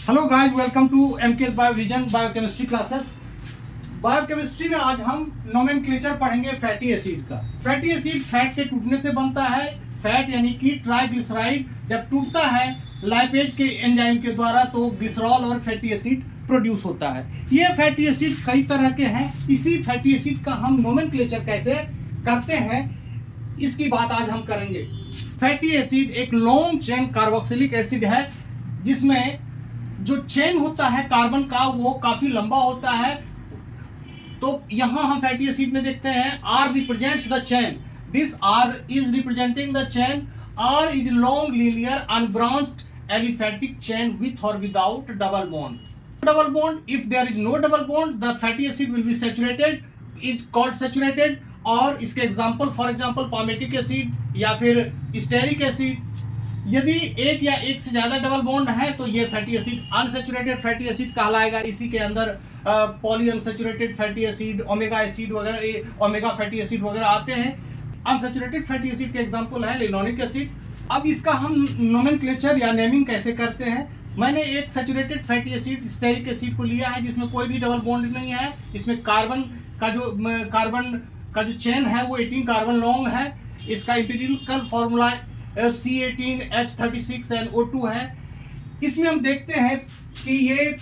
Hello guys, welcome to MKS Biovision biochemistry classes. Biochemistry में आज हम नोमेनक्लेचर पढ़ेंगे फैटी एसिड का। फैटी एसिड फैट के टूटने से बनता है। फैट यानी कि ट्राइग्लिसराइड जब टूटता है लाइपेज के एंजाइम के द्वारा तो ग्लिसरॉल और फैटी एसिड प्रोड्यूस होता है। ये फैटी एसिड कई तरह के हैं। इसी फैटी एसिड का हम नोमेनक्लेचर कैसे करते हैं इसकी बात आज हम करेंगे। फैटी एसिड एक लॉन्ग चेन कार्बोक्सिलिक एसिड है जिसमें जो चेन होता है कार्बन का वो काफी लंबा होता है। तो यहां हम फैटी एसिड में देखते हैं R represents the chain. This R is representing the chain. R is long linear unbranched aliphatic chain with और without double bond. Double bond, if there is no double bond the fatty acid will be saturated, is called saturated. और इसके example for example palmitic acid या फिर stearic acid. यदि एक या एक से ज्यादा डबल बॉन्ड है तो ये fatty acid unsaturated fatty acid कहलाएगा। इसी के अंदर poly unsaturated fatty acid, omega acid वगैरह, ओमेगा फैटी एसिड वगैरह आते हैं। अनसैचुरेटेड फैटी एसिड के एग्जांपल है लिनोलिक एसिड। अब इसका हम नोमेनक्लेचर या नेमिंग कैसे करते हैं। मैंने एक saturated fatty acid stearic acid को लिया है जिसमें कोई भी डबल बॉन्ड नहीं है। इसमें कार्बन का जो चेन है वो 18 कार्बन लॉन्ग है। इसका एम्पिरिकल फॉर्मूला C18H36NO2 है। इसमें हम देखते हैं कि ये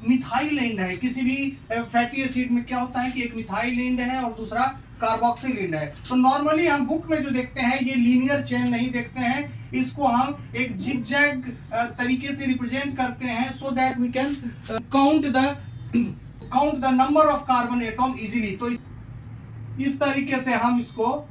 मिथाइल एंड है। किसी भी फैटी एसिड में क्या होता है कि एक मिथाइल एंड है और दूसरा कार्बोक्सिल एंड है। तो नॉर्मली हम बुक में जो देखते हैं ये लीनियर चेन नहीं देखते हैं, इसको हम एक जिगजैग तरीके से रिप्रेजेंट करते हैं so that we can count the number of carbon atom easily. तो इस तरीके से हम इसको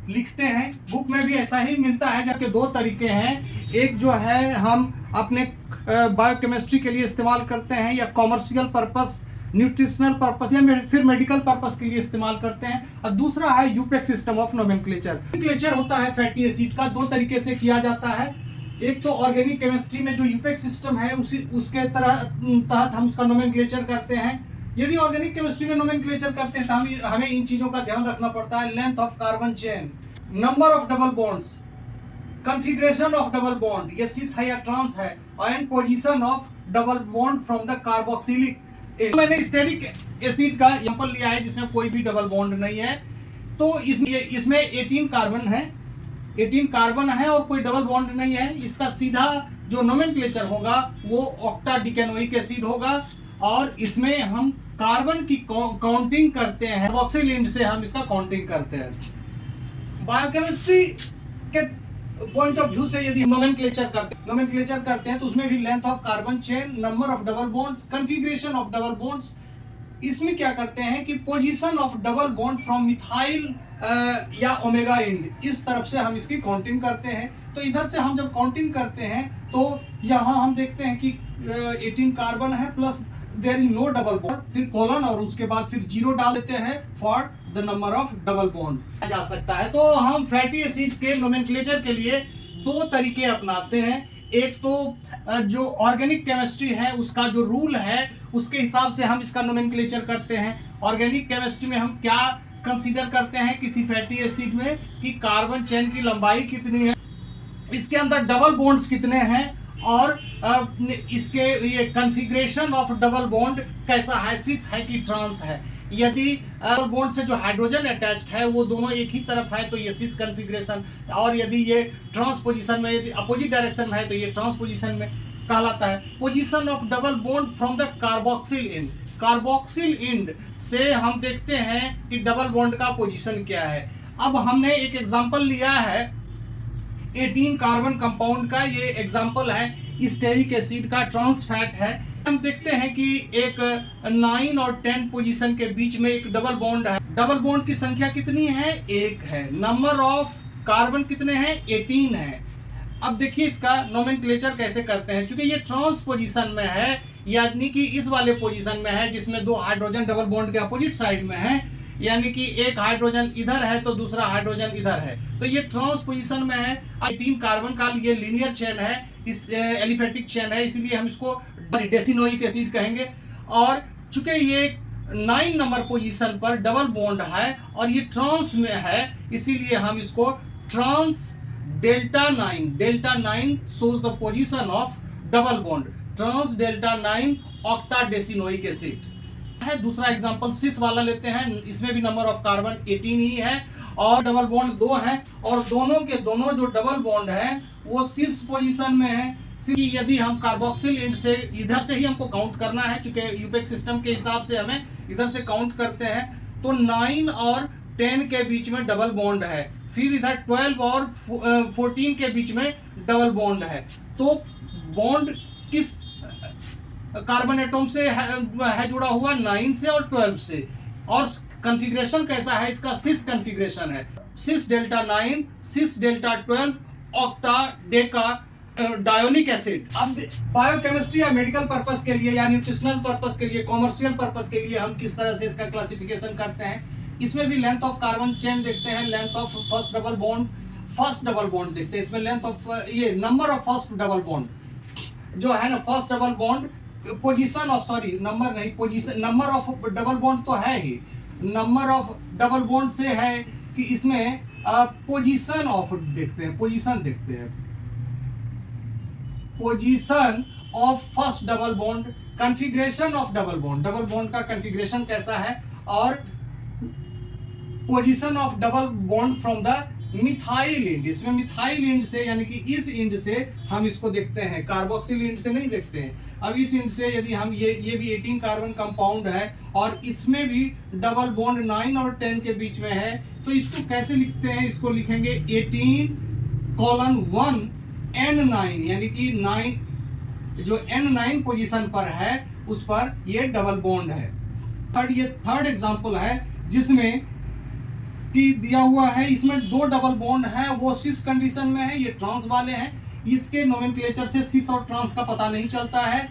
लिखते हैं। बुक में भी ऐसा ही मिलता है, जबकि दो तरीके हैं। एक जो है हम अपने बायोकेमिस्ट्री के लिए इस्तेमाल करते हैं या कॉमर्शियल पर्पस, न्यूट्रिशनल पर्पस या फिर मेडिकल पर्पस के लिए इस्तेमाल करते हैं। और दूसरा है यूपेक सिस्टम ऑफ नोमेनक्लेचर। नोमेनक्लेचर होता है फैटी एसिड का दो तरीके से किया जाता है। एक तो ऑर्गेनिक केमिस्ट्री में जो यूपेक सिस्टम है उसके तहत हम उसका नोमेनक्लेचर करते हैं। यदि ऑर्गेनिक केमिस्ट्री में नोमेनक्लेचर करते हैं तो हमें इन चीजों का ध्यान रखना पड़ता है। Length of carbon chain, number of double bonds, configuration of double bond, ये सिस है या ट्रांस है, and position of double bond from the carboxylic. मैंने स्टेरिक एसिड का एग्जांपल लिया है जिसमें कोई भी डबल बॉन्ड नहीं है। तो इसमें 18 कार्बन है, 18 कार्बन है और कोई डबल बॉन्ड नहीं है। इसका सीधा जो नोमेनक्लेचर होगा वो ऑक्टाडिकेनोइक एसिड होगा और इसमें हम कार्बन की काउंटिंग करते हैं। कार्बोक्सिल एंड से हम इसका काउंटिंग करते हैं। बायोकेमिस्ट्री के पॉइंट ऑफ व्यू से यदि नोमेनक्लेचर करते हैं तो उसमें भी length of carbon chain, number of double bonds, configuration of double bonds. इसमें क्या करते हैं कि position of double bond from methyl या ओमेगा एंड, इस तरफ से हम इसकी काउंटिंग करते हैं। तो इधर से हम जब काउंटिंग करते हैं तो यहाँ हम देखते हैं कि 18 कार्बन है plus there is no double bond, फिर कोलन और उसके बाद फिर जीरो डाल देते हैं for the number of double bond जा सकता है। तो हम फैटी एसिड के नोमेनक्लेचर के लिए दो तरीके अपनाते हैं। एक तो जो ऑर्गेनिक केमिस्ट्री है उसका जो रूल है उसके हिसाब से हम इसका नोमेनक्लेचर करते हैं। ऑर्गेनिक केमिस्ट्री में हम क्या कंसीडर करते हैं किसी फैटी एसिड में कि कार्बन चेन की लंबाई कितनी है, इसके अंदर डबल बॉन्ड्स कितने हैं और इसके ये कॉन्फ़िगरेशन ऑफ डबल बॉन्ड कैसा है, सिस है कि ट्रांस है। यदि डबल बॉन्ड से जो हाइड्रोजन अटैच्ड है वो दोनों एक ही तरफ है तो ये सिस कॉन्फ़िगरेशन, और यदि ये ट्रांस पोजीशन में, यदि अपोजिट डायरेक्शन में है तो ये ट्रांस पोजीशन में कहलाता है। Position of double bond from the carboxyl and, carboxyl and से हम देखते हैं कि डबल बॉन्ड का पोजीशन क्या है। अब हमने एक एग्जांपल लिया है 18 कार्बन कंपाउंड का। ये एग्जांपल है स्टेरिक एसिड का, ट्रांस फैट है। हम देखते हैं कि एक 9 और 10 पोजीशन के बीच में एक डबल बॉन्ड है। डबल बॉन्ड की संख्या कितनी है? एक है। नंबर ऑफ कार्बन कितने हैं? 18 है। अब देखिए इसका नोमेनक्लेचर कैसे करते हैं। चूंकि ये ट्रांस पोजीशन में है यानी कि इस वाले पोजीशन में है जिसमें दो हाइड्रोजन डबल बॉन्ड के अपोजिट साइड में है, यानी कि एक हाइड्रोजन इधर है तो दूसरा हाइड्रोजन इधर है, तो ये ट्रांस पोजीशन में है। 18 कार्बन का ये लीनियर चेन है, इस एलिफेटिक चेन है, इसीलिए हम इसको डेसिनोइक एसिड कहेंगे। और चूंकि ये 9 नंबर पोजीशन पर डबल बॉन्ड है और ये ट्रांस में है इसीलिए हम इसको trans delta 9 shows the position of double bond. Trans delta 9 octadecanoic acid है। दूसरा एग्जांपल सिस वाला लेते हैं, इसमें भी नंबर ऑफ कार्बन 18 ही है और डबल बॉन्ड 2 है और दोनों के दोनों जो डबल बॉन्ड है वो सिस पोजीशन में है। यदि हम कार्बोक्सिल एंड से इधर से ही हमको काउंट करना है, चूंकि यूपेक सिस्टम के हिसाब से हमें इधर से काउंट करते हैं, तो 9 और 10 के बीच में डबल बॉन्ड है, फिर इधर 12 और 14 के बीच में डबल बॉन्ड है। तो बॉन्ड किस कार्बन एटम से है जुड़ा हुआ? 9 से और 12 से। और कॉन्फ़िगरेशन कैसा है इसका? सिस कॉन्फ़िगरेशन है, सिस delta 9 cis delta 12 octa Deka डायोनिक acid. अब बायोकेमिस्ट्री या मेडिकल पर्पस के लिए या न्यूट्रिशनल पर्पस के लिए, कॉमर्शियल पर्पस के लिए हम किस तरह से इसका क्लासिफिकेशन करते हैं, इसमें भी लेंथ ऑफ कार्बन चेन देखते हैं, length of first double bond देखते हैं, इसमें लेंथ ऑफ ये number of first double bond जो है ना, first double bond position of, sorry number नहीं, position, number of double bond तो है ही, नंबर ऑफ डबल बॉन्ड से है कि इसमें पोजीशन ऑफ देखते हैं, position of first double bond, configuration of double bond का कॉन्फ़िगरेशन कैसा है, और position of double bond from the methyl and. इसमें मिथाइल एंड से यानी कि इस एंड से हम इसको देखते हैं, कार्बोक्सिल एंड से नहीं देखते हैं। अब इस एंड से यदि हम ये भी 18 कार्बन कंपाउंड है और इसमें भी डबल बॉन्ड 9 और 10 के बीच में है, तो इसको कैसे लिखते हैं? इसको लिखेंगे 18:1 N9, यानी कि 9 जो N9 पोजीशन पर है उस पर ये डबल बॉन्ड है। थर्ड एग्जांपल है जिसमें कि दिया हुआ है, इसमें 2 डबल बॉन्ड है, वो सिस कंडीशन में है, ये ट्रांस वाले हैं। इसके नोमेनक्लेचर से सिस और ट्रांस का पता नहीं चलता है,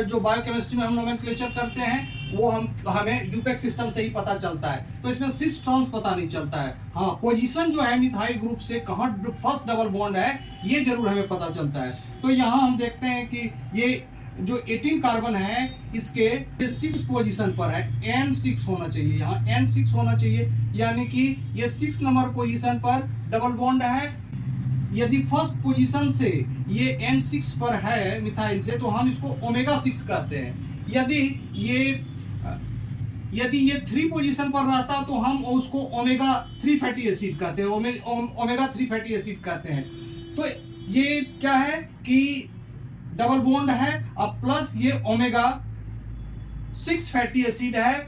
जो बायोकेमिस्ट्री में हम नोमेनक्लेचर करते हैं वो हमें यूपेक सिस्टम से ही पता चलता है, तो इसमें सिस ट्रांस पता नहीं चलता है। हाँ, पोजीशन जो है मिथाइल ग्रुप से कहाँ फर्स्ट डबल बॉन्ड है ये जरूर हमें पता चलता है। तो यहाँ हम देखते हैं कि ये जो 18 कार्बन है इसके 6 पोजीशन पर है, N6 होना चाहिए, यहाँ N6 होना चाहिए, यानी कि ये 6 नंबर पोजीशन पर डबल बॉन्ड है। यदि फर्स्ट पोजीशन से ये N6 पर है मिथाइल से तो हम इसको ओमेगा 6 कहते हैं। यदि ये 3 पोजीशन पर रहता तो हम उसको ओमेगा 3 फैटी एसिड कहते हैं, ओमेगा 3 फैटी एसिड कहते हैं। तो ये क्या है कि डबल बॉन्ड है, अब प्लस ये ओमेगा 6 फैटी एसिड है,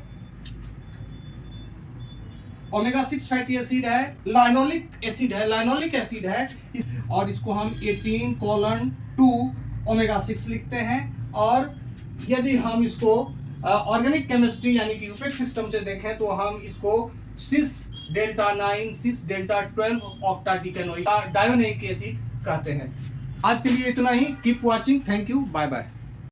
ओमेगा 6 फैटी एसिड है, लाइनोलिक एसिड है, और इसको हम 18:2 ओमेगा 6 लिखते हैं। और यदि हम इसको ऑर्गेनिक केमिस्ट्री यानी कि यूपेक सिस्टम से देखें तो हम इसको cis delta 9 cis delta 12 octadecanoic dienoic acid कहते हैं। आज के लिए इतना ही। Keep watching, thank you, bye bye.